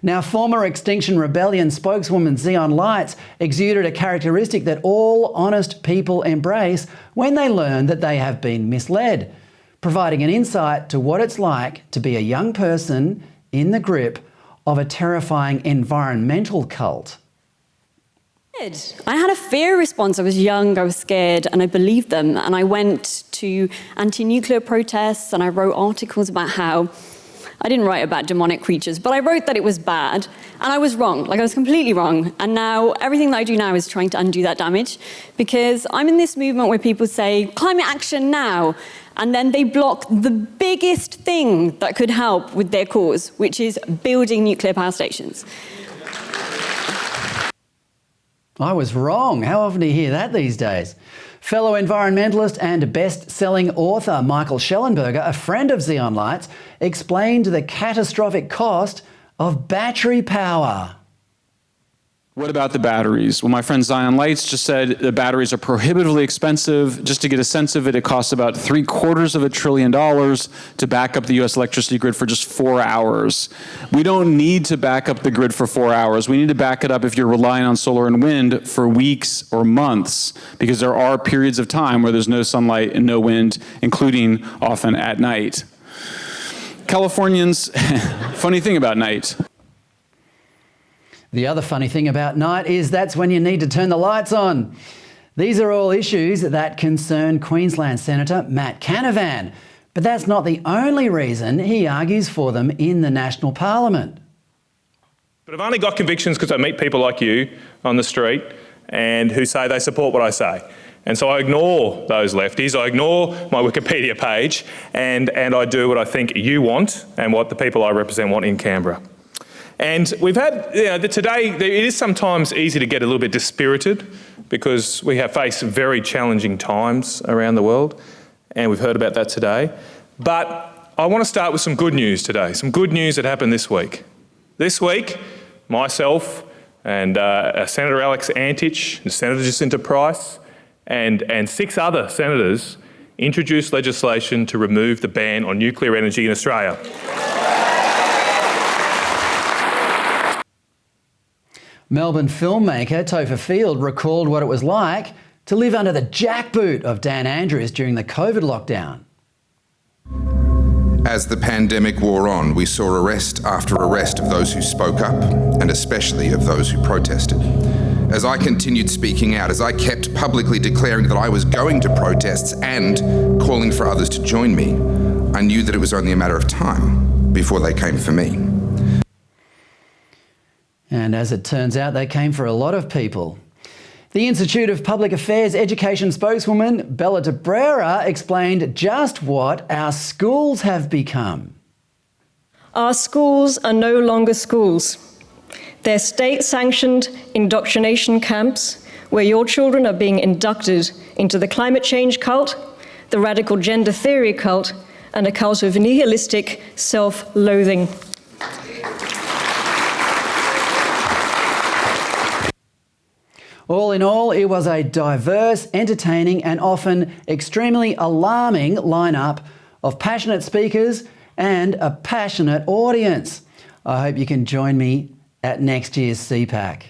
Now, former Extinction Rebellion spokeswoman Xeon Lights exuded a characteristic that all honest people embrace when they learn that they have been misled, providing an insight to what it's like to be a young person in the grip of a terrifying environmental cult. I had a fear response. I was young, I was scared, and I believed them. And I went to anti-nuclear protests and I wrote articles about how I didn't write about demonic creatures, but I wrote that it was bad, and I was wrong. Like, I was completely wrong. And now, everything that I do now is trying to undo that damage, because I'm in this movement where people say, climate action now, and then they block the biggest thing that could help with their cause, which is building nuclear power stations. I was wrong. How often do you hear that these days? Fellow environmentalist and best-selling author Michael Schellenberger, a friend of Xeon Lights, explained the catastrophic cost of battery power. What about the batteries? Well, my friend Xeon Lights just said the batteries are prohibitively expensive. Just to get a sense of it, it costs about $750 billion to back up the U.S. electricity grid for just 4 hours. We don't need to back up the grid for 4 hours. We need to back it up if you're relying on solar and wind for weeks or months, because there are periods of time where there's no sunlight and no wind, including often at night. Californians, funny thing about night. The other funny thing about night is that's when you need to turn the lights on. These are all issues that concern Queensland Senator Matt Canavan, but that's not the only reason he argues for them in the National Parliament. But I've only got convictions because I meet people like you on the street and who say they support what I say. And so I ignore those lefties, I ignore my Wikipedia page, and I do what I think you want and what the people I represent want in Canberra. And we've had, today, it is sometimes easy to get a little bit dispirited because we have faced very challenging times around the world, and we've heard about that today. But I want to start with some good news today, some good news that happened this week. This week, myself and Senator Alex Antich and Senator Jacinta Price and 6 other senators introduced legislation to remove the ban on nuclear energy in Australia. Melbourne filmmaker Topher Field recalled what it was like to live under the jackboot of Dan Andrews during the COVID lockdown. As the pandemic wore on, we saw arrest after arrest of those who spoke up, and especially of those who protested. As I continued speaking out, as I kept publicly declaring that I was going to protests and calling for others to join me, I knew that it was only a matter of time before they came for me. And as it turns out, they came for a lot of people. The Institute of Public Affairs Education spokeswoman Bella de Brera explained just what our schools have become. Our schools are no longer schools. They're state-sanctioned indoctrination camps where your children are being inducted into the climate change cult, the radical gender theory cult, and a cult of nihilistic self-loathing. All in all, it was a diverse, entertaining and often extremely alarming lineup of passionate speakers and a passionate audience. I hope you can join me at next year's CPAC.